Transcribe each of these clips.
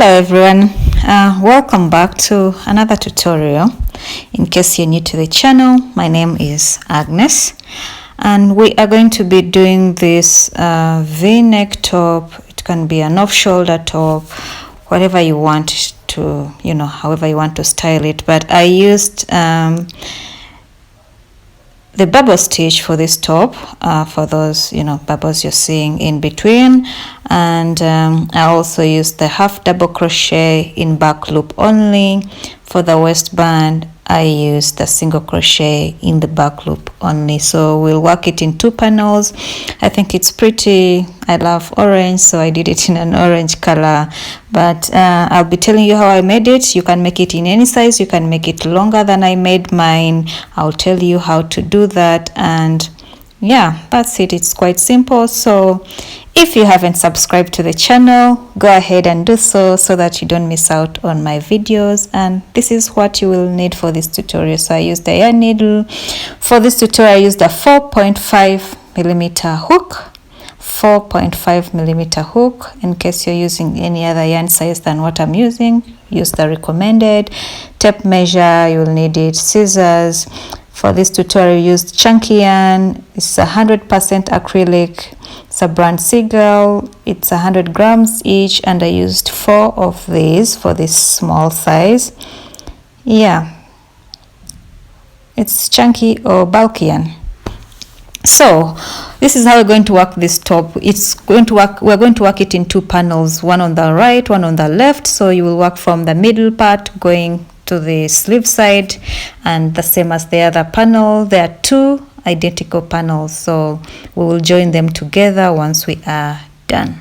Hello everyone, welcome back to another tutorial. In case you're new to the channel, my name is Agnes and we are going to be doing this v-neck top. It can be an off-shoulder top, whatever you want to, however you want to style it, but I used the bubble stitch for this top, for those bubbles you're seeing in between, and I also used the half double crochet in back loop only. For the waistband I used the single crochet in the back loop only. So we'll work it in 2 panels. I think it's pretty. I love orange, so I did it in an orange color, but I'll be telling you how I made it. You can make it in any size. You can make it longer than I made mine. I'll tell you how to do that, and yeah, that's it. It's quite simple. So if you haven't subscribed to the channel, go ahead and do so that you don't miss out on my videos. And this is what you will need for this tutorial. So I used the yarn needle. For this tutorial I used a 4.5mm hook. 4.5mm hook. In case you're using any other yarn size than what I'm using, use the recommended. Tape measure, you'll need it. Scissors. For this tutorial I used chunky yarn. It's 100% acrylic. It's a brand Seagull. It's 100 grams each, and I used 4 of these for this small size. Yeah, it's chunky or bulky yarn. So this is how we're going to work this top. We're going to work it in 2 panels, one on the right, one on the left. So you will work from the middle part going to the sleeve side, and the same as the other panel. There are 2 identical panels, so we will join them together once we are done.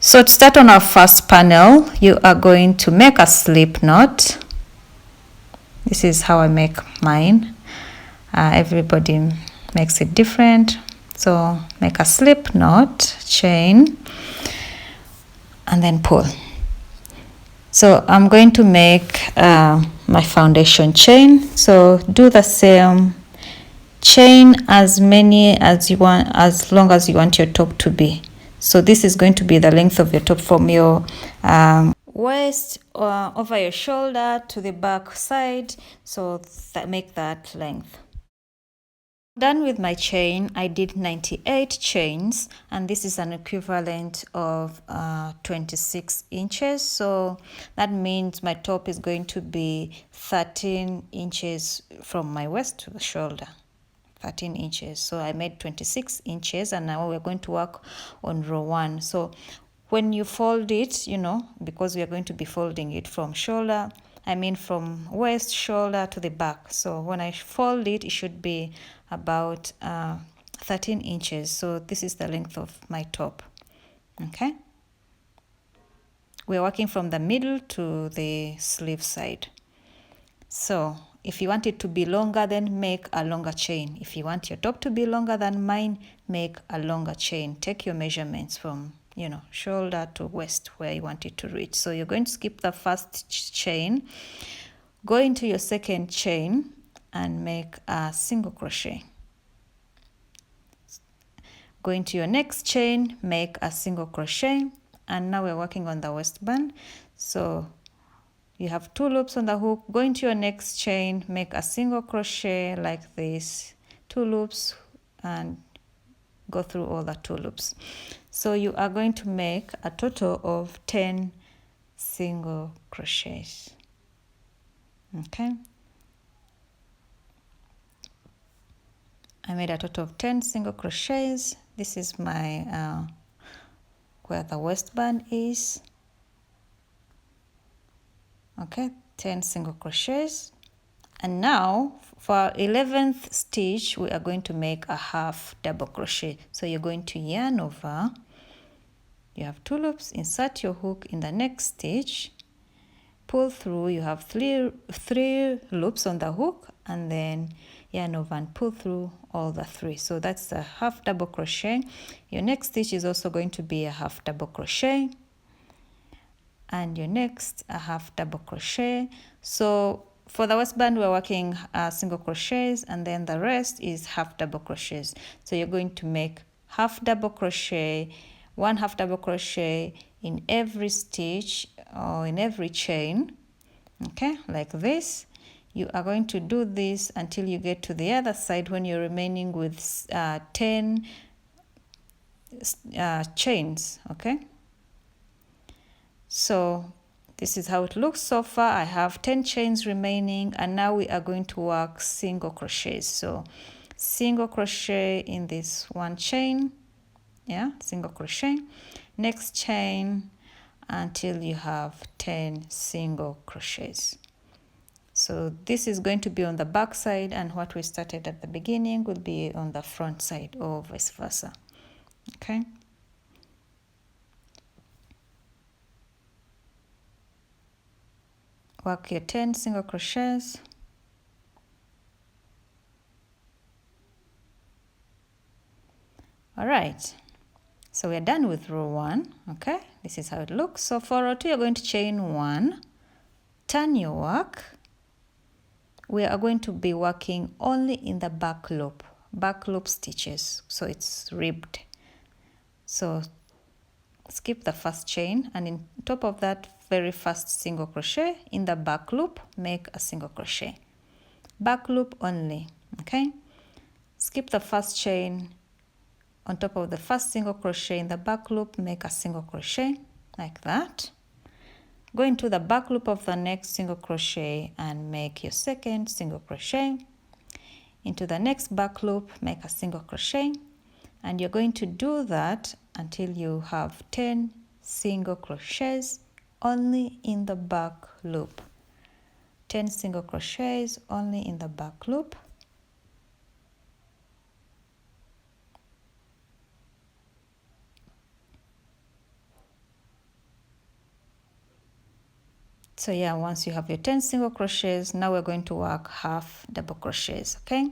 So to start on our first panel, you are going to make a slip knot. This is how I make mine. Everybody makes it different. So make a slip knot, chain, and then pull. So I'm going to make my foundation chain. So do the same. Chain as many as you want, as long as you want your top to be. So this is going to be the length of your top from your waist over your shoulder to the back side. So make that length. Done with my chain. I did 98 chains, and this is an equivalent of 26 inches. So that means my top is going to be 13 inches from my waist to the shoulder. 13 inches. So I made 26 inches, and now we're going to work on row 1. So when you fold it, because we are going to be folding it from shoulder, from waist, shoulder to the back. So when I fold it, it should be about 13 inches. So this is the length of my top. Okay. We're working from the middle to the sleeve side. So if you want it to be longer, then make a longer chain. If you want your top to be longer than mine, make a longer chain. Take your measurements from, shoulder to waist where you want it to reach. So you're going to skip the first chain, go into your second chain and make a single crochet. Go into your next chain, make a single crochet, and now we're working on the waistband. So you have 2 loops on the hook. Go into your next chain, make a single crochet like this, 2 loops, and go through all the 2 loops. So you are going to make a total of 10 single crochets. Okay. I made a total of 10 single crochets. This is my where the waistband is. Okay, 10 single crochets. And now for 11th stitch we are going to make a half double crochet. So you're going to yarn over, you have 2 loops, insert your hook in the next stitch, pull through, you have three loops on the hook, and then yarn over and pull through all the 3. So that's a half double crochet. Your next stitch is also going to be a half double crochet, and your next a half double crochet. So for the waistband we're working single crochets, and then the rest is half double crochets. So you're going to make half double crochet one half double crochet in every stitch or in every chain, okay, like this. You are going to do this until you get to the other side when you're remaining with 10 chains, okay. So this is how it looks so far. I have 10 chains remaining, and now we are going to work single crochets. So single crochet in this one chain, yeah, single crochet, next chain until you have 10 single crochets. So this is going to be on the back side, and what we started at the beginning will be on the front side, or vice versa, okay. Work your 10 single crochets. All right, so we're done with row 1, okay. This is how it looks. So for row 2, you're going to chain 1, turn your work. We are going to be working only in the back loop stitches, so it's ribbed. So skip the first chain, and in top of that very first single crochet in the back loop, make a single crochet, back loop only, okay. Skip the first chain, on top of the first single crochet in the back loop, make a single crochet like that. Go into the back loop of the next single crochet and make your second single crochet. Into the next back loop, make a single crochet, and you're going to do that until you have 10 single crochets only in the back loop. 10 single crochets only in the back loop. So yeah, once you have your 10 single crochets, now we're going to work half double crochets, okay.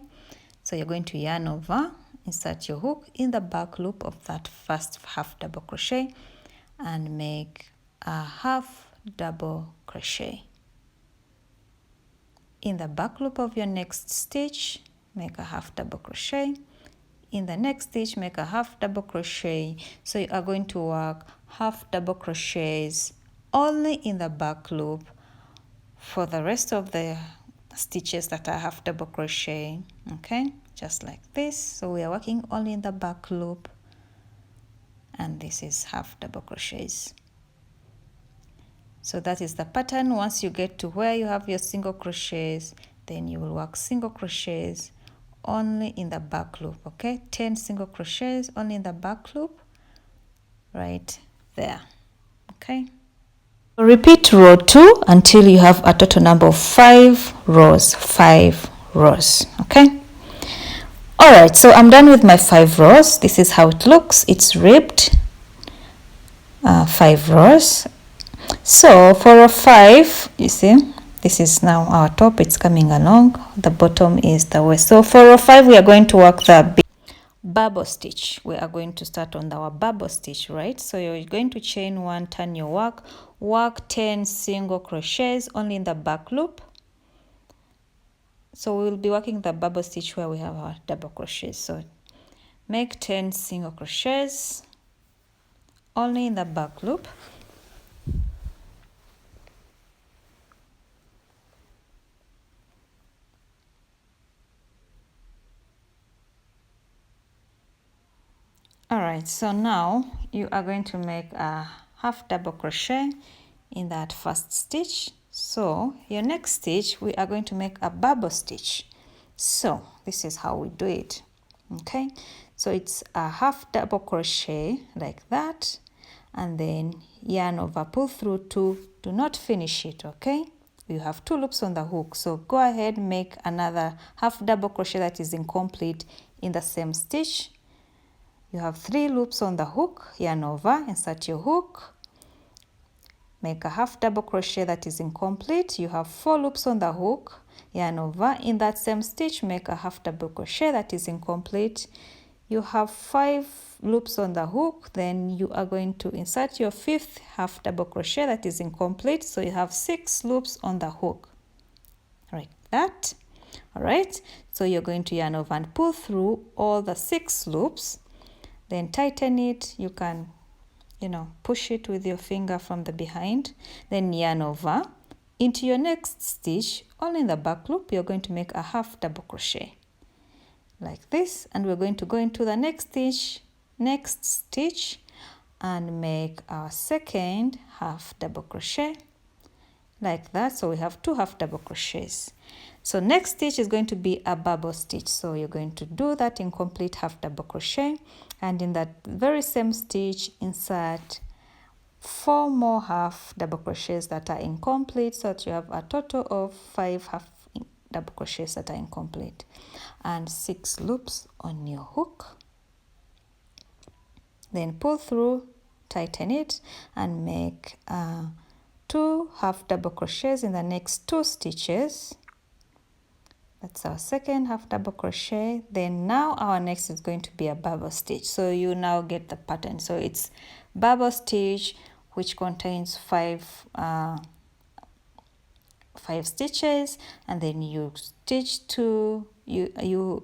So you're going to yarn over, insert your hook in the back loop of that first half double crochet, and make a half double crochet. In the back loop of your next stitch, make a half double crochet. In the next stitch, make a half double crochet. So you are going to work half double crochets only in the back loop for the rest of the stitches that are half double crochet, okay, just like this. So we are working only in the back loop, and this is half double crochets. So that is the pattern. Once you get to where you have your single crochets, then you will work single crochets only in the back loop, okay. 10 single crochets only in the back loop right there, okay. Repeat row 2 until you have a total number of 5 rows, okay. All right, so I'm done with my 5 rows. This is how it looks. It's ribbed, 5 rows. So for row 5, you see, this is now our top. It's coming along. The bottom is the waist. So for row 5, we are going to work the bubble stitch. We are going to start on our bubble stitch, right? So you're going to chain 1, turn your work 10 single crochets only in the back loop. So we'll be working the bubble stitch where we have our double crochets. So make 10 single crochets only in the back loop. All right, so now you are going to make a half double crochet in that first stitch. So your next stitch, we are going to make a bubble stitch. So this is how we do it, okay. So it's a half double crochet like that, and then yarn over, pull through 2, do not finish it, okay. You have 2 loops on the hook, so go ahead, make another half double crochet that is incomplete in the same stitch. You have 3 loops on the hook, yarn over, insert your hook, make a half double crochet that is incomplete. You have 4 loops on the hook, yarn over, in that same stitch, make a half double crochet that is incomplete. You have 5 loops on the hook, then you are going to insert your 5th half double crochet that is incomplete. So you have 6 loops on the hook, like that. All right, so you're going to yarn over and pull through all the 6 loops. Then tighten it. You can push it with your finger from the behind, then yarn over. Into your next stitch, only in the back loop, you're going to make a half double crochet like this, and we're going to go into the next stitch and make our second half double crochet like that. So we have 2 half double crochets. So next stitch is going to be a bubble stitch, so you're going to do that incomplete half double crochet, and in that very same stitch insert 4 more half double crochets that are incomplete, so that you have a total of 5 half double crochets that are incomplete, and 6 loops on your hook. Then pull through, tighten it, and make 2 half double crochets in the next 2 stitches. That's our second half double crochet. Then now our next is going to be a bubble stitch. So you now get the pattern. So it's bubble stitch, which contains 5 stitches, and then you stitch 2. You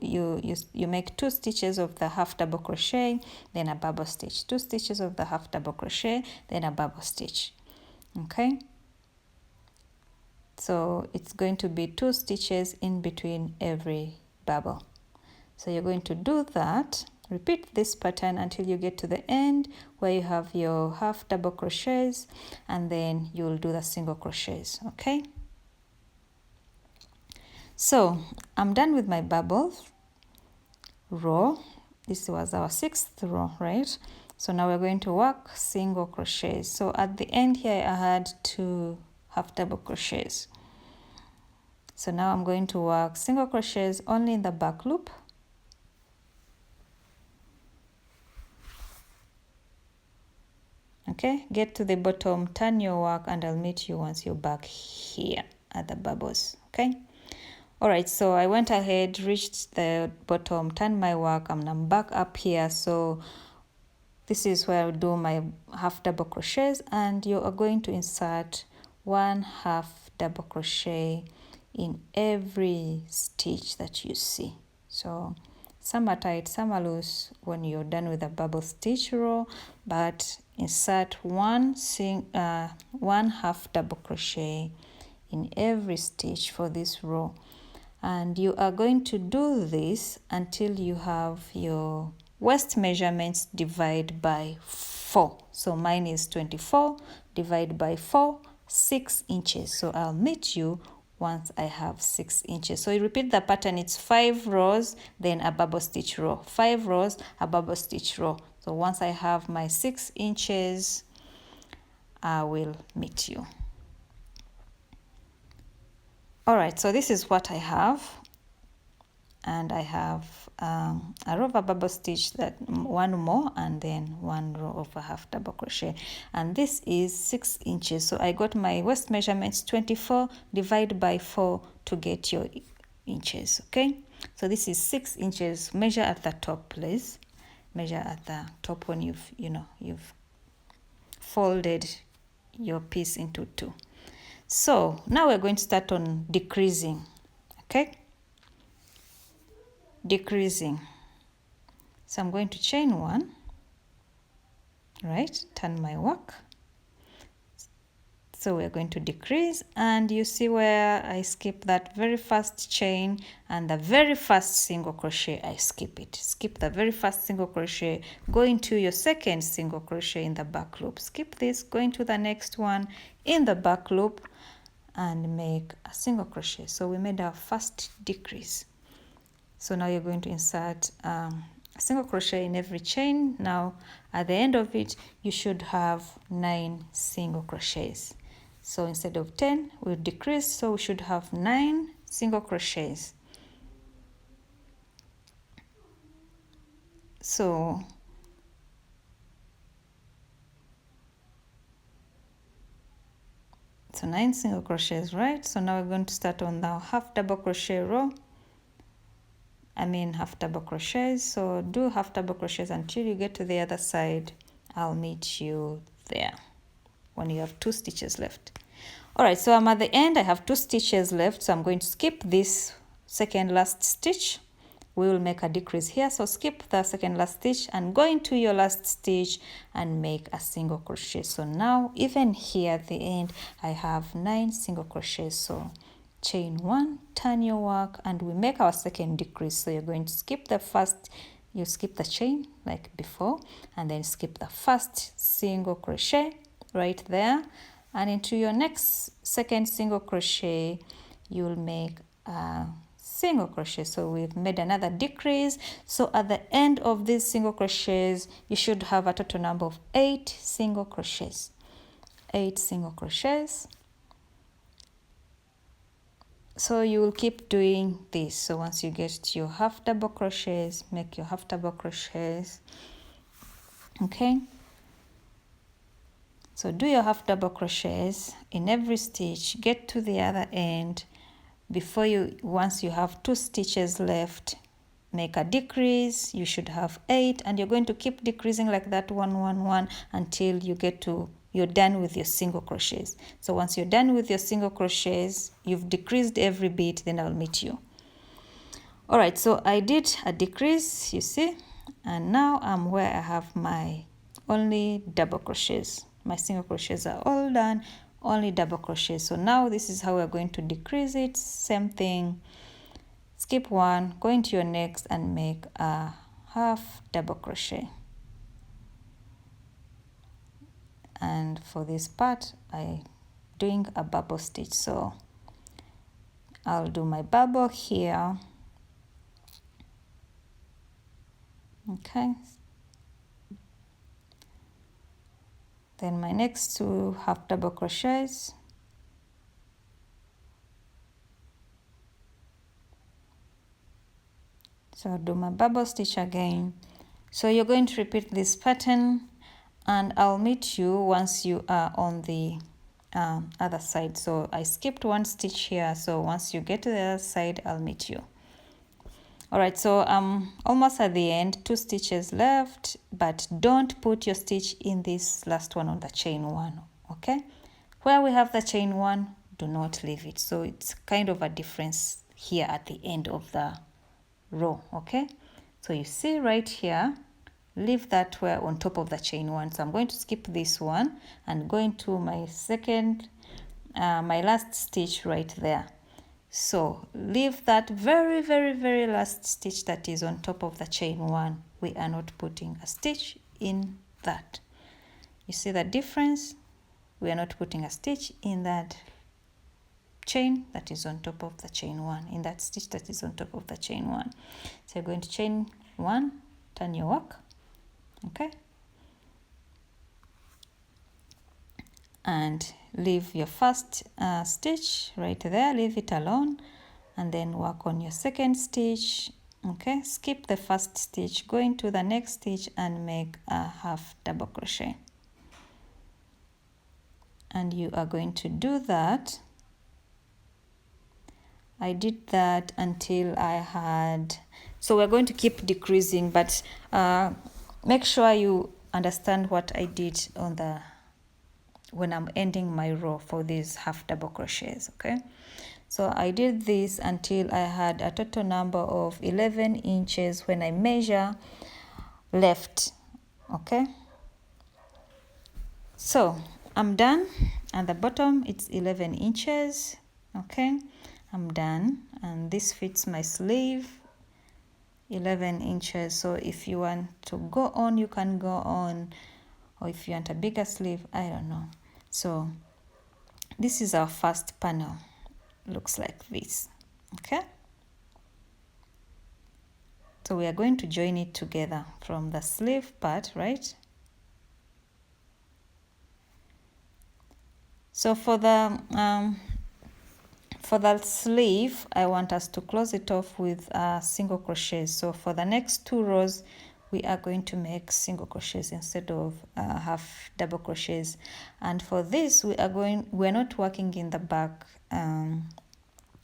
make 2 stitches of the half double crochet, then a bubble stitch. 2 stitches of the half double crochet, then a bubble stitch. Okay. So it's going to be 2 stitches in between every bubble. So you're going to do that. Repeat this pattern until you get to the end where you have your half double crochets, and then you'll do the single crochets. Okay. So I'm done with my bubbles row. This was our 6th row, right? So now we're going to work single crochets. So at the end here I had 2 half double crochets. So now I'm going to work single crochets only in the back loop. Okay, get to the bottom, turn your work, and I'll meet you once you're back here at the bubbles. Okay. All right, so I went ahead, reached the bottom, turned my work, and I'm back up here. So this is where I'll do my half double crochets, and you are going to insert 1 half double crochet in every stitch that you see. So some are tight, some are loose when you're done with the bubble stitch row, but insert one half double crochet in every stitch for this row. And you are going to do this until you have your waist measurements divide by 4. So mine is 24, divide by 4, 6 inches. So I'll meet you once I have 6 inches. So you repeat the pattern. It's 5 rows, then a bubble stitch row, 5 rows, a bubble stitch row. So once I have my 6 inches, I will meet you. All right, so this is what I have, and I have a row of a bubble stitch, that 1 more, and then 1 row of a half double crochet, and this is 6 inches. So I got my waist measurements 24, divide by 4 to get your inches. Okay, so this is 6 inches. Measure at the top, please. Measure at the top when you've folded your piece into 2. So now we're going to start on decreasing. Okay, decreasing. So I'm going to chain 1, right, turn my work. So we're going to decrease, and you see where I skip that very first chain and the very first single crochet. I skip it. Skip the very first single crochet, go into your second single crochet in the back loop. Skip this, go into the next one in the back loop, and make a single crochet. So we made our first decrease. So now you're going to insert a single crochet in every chain. Now at the end of it, you should have 9 single crochets. So instead of 10, we'll decrease, so we should have 9 single crochets. So So 9 single crochets, right? So now we're going to start on the half double crochet row. Half double crochets. So do half double crochets until you get to the other side. I'll meet you there when you have 2 stitches left. All right, so I'm at the end. I have 2 stitches left, so I'm going to skip this second last stitch we will make a decrease here. So skip the second last stitch and go into your last stitch and make a single crochet. So now even here at the end I have 9 single crochets. So chain 1, turn your work, and we make our second decrease. So you're going to skip the first, you skip the chain like before, and then skip the first single crochet right there, and into your next second single crochet you'll make a single crochet. So we've made another decrease. So at the end of these single crochets you should have a total number of 8 single crochets. 8 single crochets. So you will keep doing this. So once you get to your half double crochets, make your half double crochets. Okay, so do your half double crochets in every stitch, get to the other end. Before you, once you have 2 stitches left, make a decrease. You should have 8, and you're going to keep decreasing like that, 1 1 1, until you get to, you're done with your single crochets. So once you're done with your single crochets, you've decreased every bit, then I'll meet you. All right, so I did a decrease, you see, and now I'm where I have my only double crochets. My single crochets are all done, only double crochets. So now this is how we're going to decrease it. Same thing, skip 1, go into your next and make a half double crochet. And for this part I'm doing a bubble stitch, so I'll do my bubble here. Okay, then my next 2 half double crochets, so I'll do my bubble stitch again. So you're going to repeat this pattern, and I'll meet you once you are on the other side. So I skipped 1 stitch here, so once you get to the other side I'll meet you. All right, so I'm almost at the end, 2 stitches left, but don't put your stitch in this last one on the chain 1. Okay, where we have the chain 1, do not leave it. So it's kind of a difference here at the end of the row. Okay, so you see right here, leave that where on top of the chain 1. So I'm going to skip this one and go into my second, my last stitch right there. So leave that very last stitch that is on top of the chain 1. We are not putting a stitch in that. You see the difference? We are not putting a stitch in that chain that is on top of the chain 1, in that stitch that is on top of the chain 1. So you're going to chain 1, turn your work. Okay, and leave your first stitch right there, leave it alone, and then work on your second stitch. Okay, skip the first stitch, go into the next stitch and make a half double crochet, and you are going to do that. I did that until I had, so we're going to keep decreasing, but make sure you understand what I did on the, when I'm ending my row for these half double crochets. Okay, so I did this until I had a total number of 11 inches when I measure left. Okay, so I'm done. At the bottom it's 11 inches. Okay, I'm done, and this fits my sleeve, 11 inches. So if you want to go on, you can go on, or if you want a bigger sleeve, I don't know. So this is our first panel, looks like this. Okay, so we are going to join it together from the sleeve part, right? So for the sleeve, I want us to close it off with a single crochet. So for the next 2 rows we are going to make single crochets instead of half double crochets. And for this we're not working in the back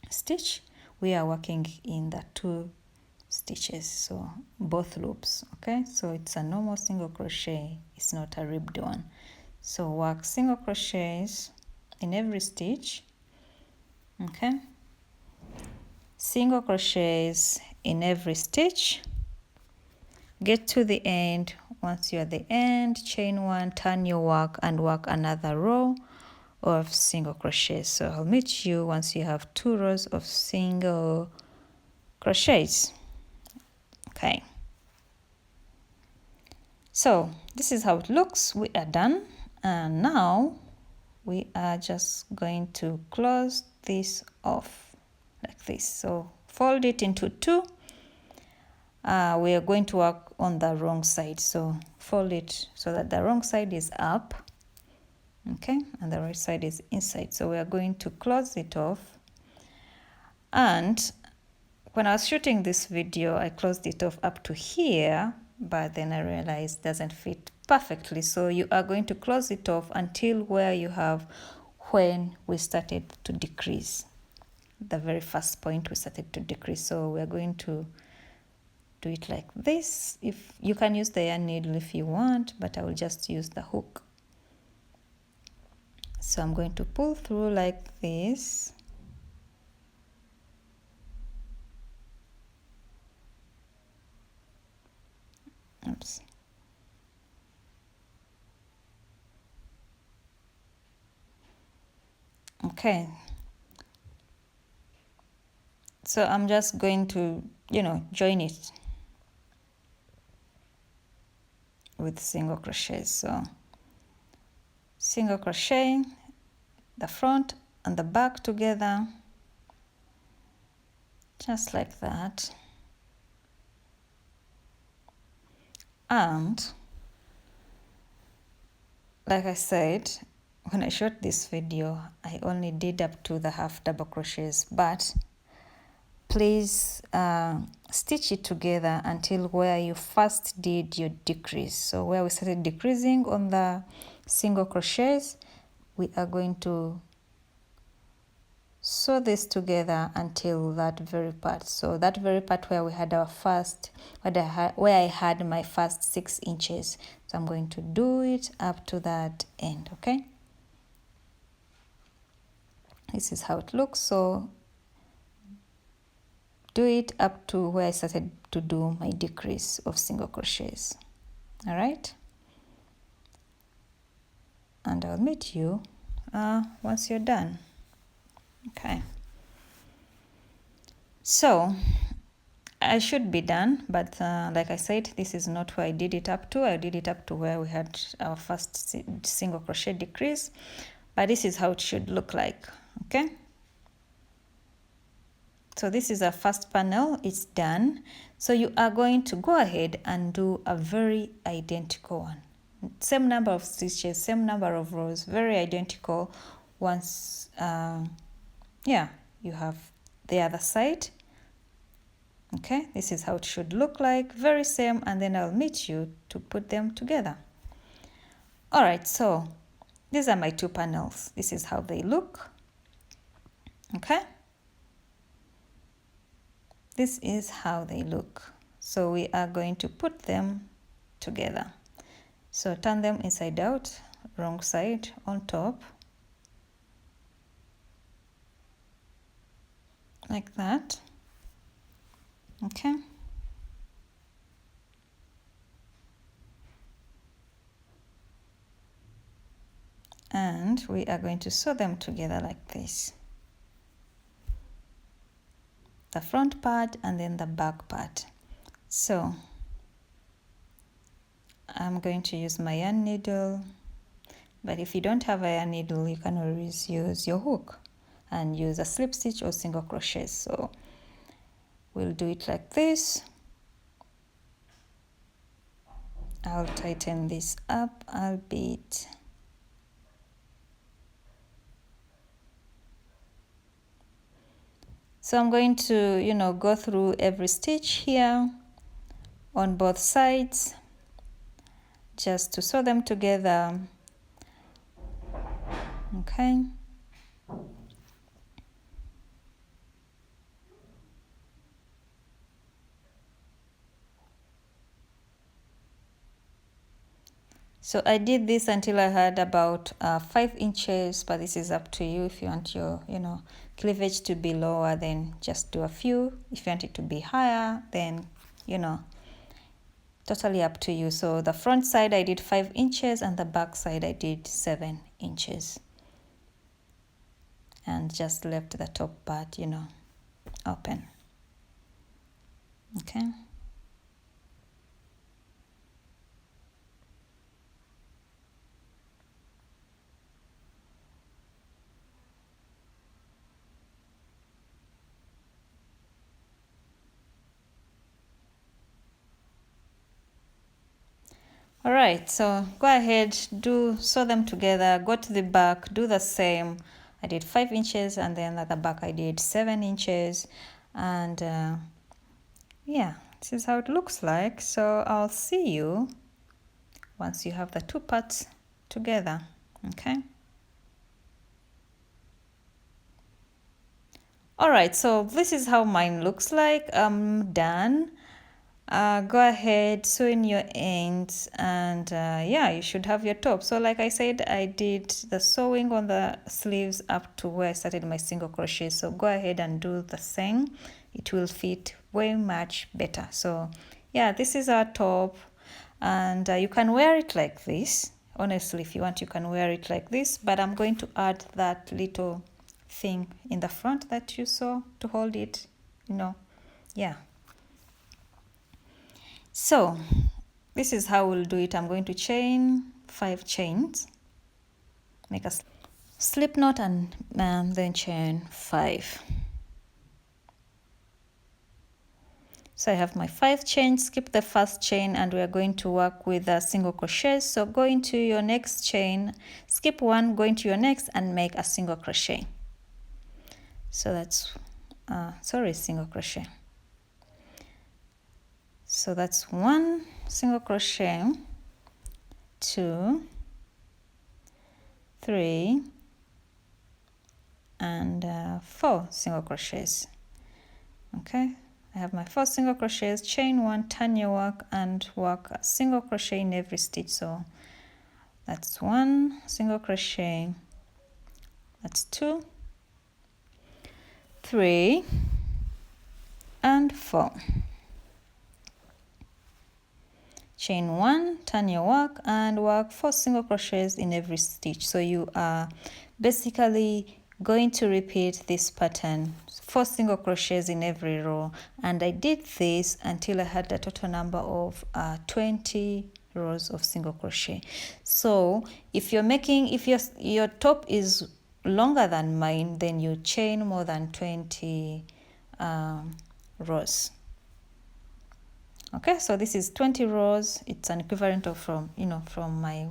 stitch, we are working in the 2 stitches, so both loops. Okay, so it's a normal single crochet, it's not a ribbed one. So work single crochets in every stitch. Okay, single crochets in every stitch. Get to the end. Once you're at the end, chain 1, turn your work and work another row of single crochets. So I'll meet you once you have 2 rows of single crochets. Okay, so this is how it looks. We are done, and now we are just going to close this off like this. So fold it into 2. We are going to work on the wrong side, so fold it so that the wrong side is up, okay, and the right side is inside. So we are going to close it off. And when I was shooting this video, I closed it off up to here, but then I realized it doesn't fit perfectly. So you are going to close it off until where you have when we started to decrease. The very first point we started to decrease. So we are going to do it like this. If you can use the yarn needle if you want, but I will just use the hook. So I'm going to pull through like this. Oops. Okay. So I'm just going to, join it with single crochet. So single crochet, the front and the back together, just like that. And like I said, when I shot this video, I only did up to the half double crochets, but please stitch it together until where you first did your decrease. So where we started decreasing on the single crochets, we are going to sew this together until that very part. So that very part where we had our first, where I had my first 6 inches. So I'm going to do it up to that end, okay? This is how it looks. So do it up to where I started to do my decrease of single crochets. All right, and I'll meet you once you're done. Okay, so I should be done, but like I said, this is not where I did it up to. I did it up to where we had our first single crochet decrease, but this is how it should look like. Okay, so this is our first panel. It's done. So you are going to go ahead and do a very identical one. Same number of stitches, same number of rows, very identical. Once, you have the other side. Okay, this is how it should look like. Very same, and then I'll meet you to put them together. All right, so these are my 2 panels. This is how they look. Okay. This is how they look. So we are going to put them together. So turn them inside out, wrong side on top, like that. Okay. And we are going to sew them together like this. The front part and then the back part. So I'm going to use my yarn needle, but if you don't have a yarn needle, you can always use your hook and use a slip stitch or single crochet. So we'll do it like this. I'll tighten this up a bit. So I'm going to, go through every stitch here on both sides just to sew them together. Okay. So I did this until I had about 5 inches, but this is up to you. If you want your, cleavage to be lower, then just do a few. If you want it to be higher, then, totally up to you. So the front side I did 5 inches and the back side I did 7 inches. And just left the top part, open. Okay. All right, so go ahead, sew them together, go to the back, do the same. I did 5 inches, and then at the back I did 7 inches, and yeah, this is how it looks like. So I'll see you once you have the two parts together. Okay. All right, so this is how mine looks like. I'm done. Go ahead, sew in your ends, and yeah, you should have your top. So like I said, I did the sewing on the sleeves up to where I started my single crochet. So go ahead and do the same. It will fit way much better. So yeah, this is our top, and you can wear it like this. Honestly, if you want, you can wear it like this, but I'm going to add that little thing in the front that you saw to hold it, yeah. So this is how we'll do it. I'm going to chain 5 chains, make a slip knot, and then chain 5. So I have my 5 chains. Skip the first chain, and we're going to work with a single crochet. So go into your next chain, skip one, go into your next, and make a single crochet. So that's single crochet. So that's 1 single crochet, 2, 3, and 4 single crochets. Okay, I have my 4 single crochets, chain 1, turn your work, and work a single crochet in every stitch. So that's 1 single crochet, that's 2, 3, and 4. Chain 1, turn your work, and work 4 single crochets in every stitch. So you are basically going to repeat this pattern, 4 single crochets in every row, and I did this until I had a total number of 20 rows of single crochet. So if your top is longer than mine, then you chain more than 20 rows. Okay, so this is 20 rows. It's an equivalent of from my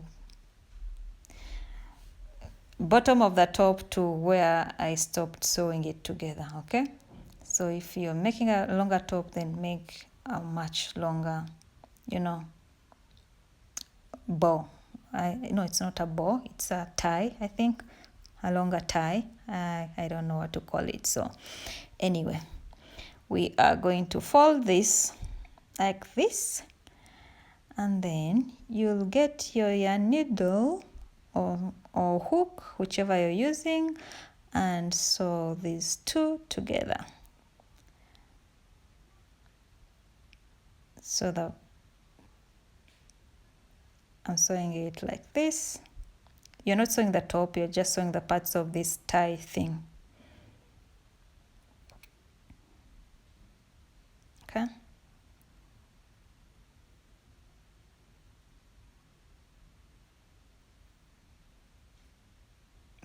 bottom of the top to where I stopped sewing it together. Okay, so if you're making a longer top, then make a much longer, bow. No, it's not a bow, it's a tie. I think a longer tie. I don't know what to call it. So anyway, we are going to fold this like this, and then you'll get your yarn needle or hook, whichever you're using, and sew these two together. So that I'm sewing it like this. You're not sewing the top, you're just sewing the parts of this tie thing. Okay.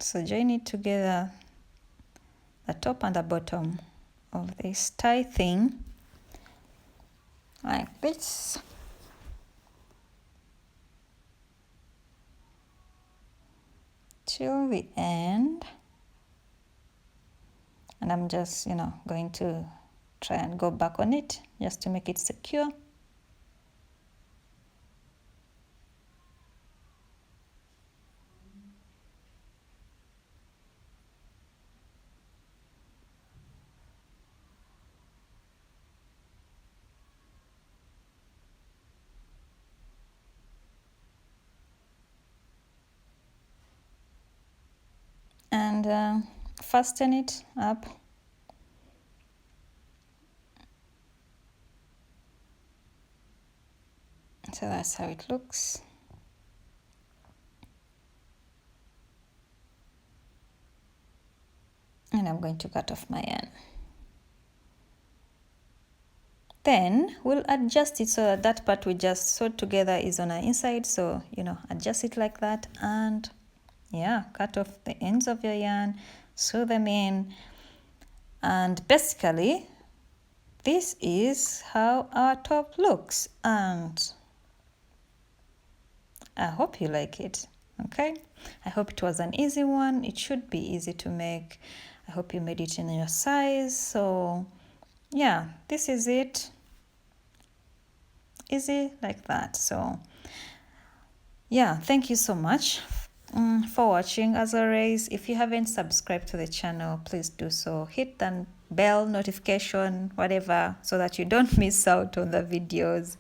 So join it together, the top and the bottom of this tie thing, like this. Till the end. And I'm just, going to try and go back on it just to make it secure. fasten it up. So that's how it looks. And I'm going to cut off my yarn. Then we'll adjust it so that that part we just sewed together is on our inside. So, you know, adjust it like that, and yeah, cut off the ends of your yarn, sew them in, and basically this is how our top looks, and I hope you like it. Okay, I hope it was an easy one. It should be easy to make. I hope you made it in your size. So yeah, this is it, easy like that. So yeah, thank you so much for watching. As always, if you haven't subscribed to the channel, please do so. Hit the bell notification, whatever, so that you don't miss out on the videos.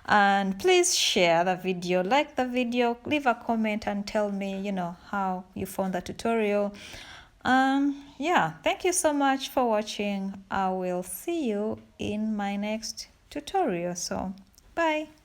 And please share the video, like the video, leave a comment and tell me, you know, how you found the tutorial. Yeah, thank you so much for watching. I will see you in my next tutorial. So bye.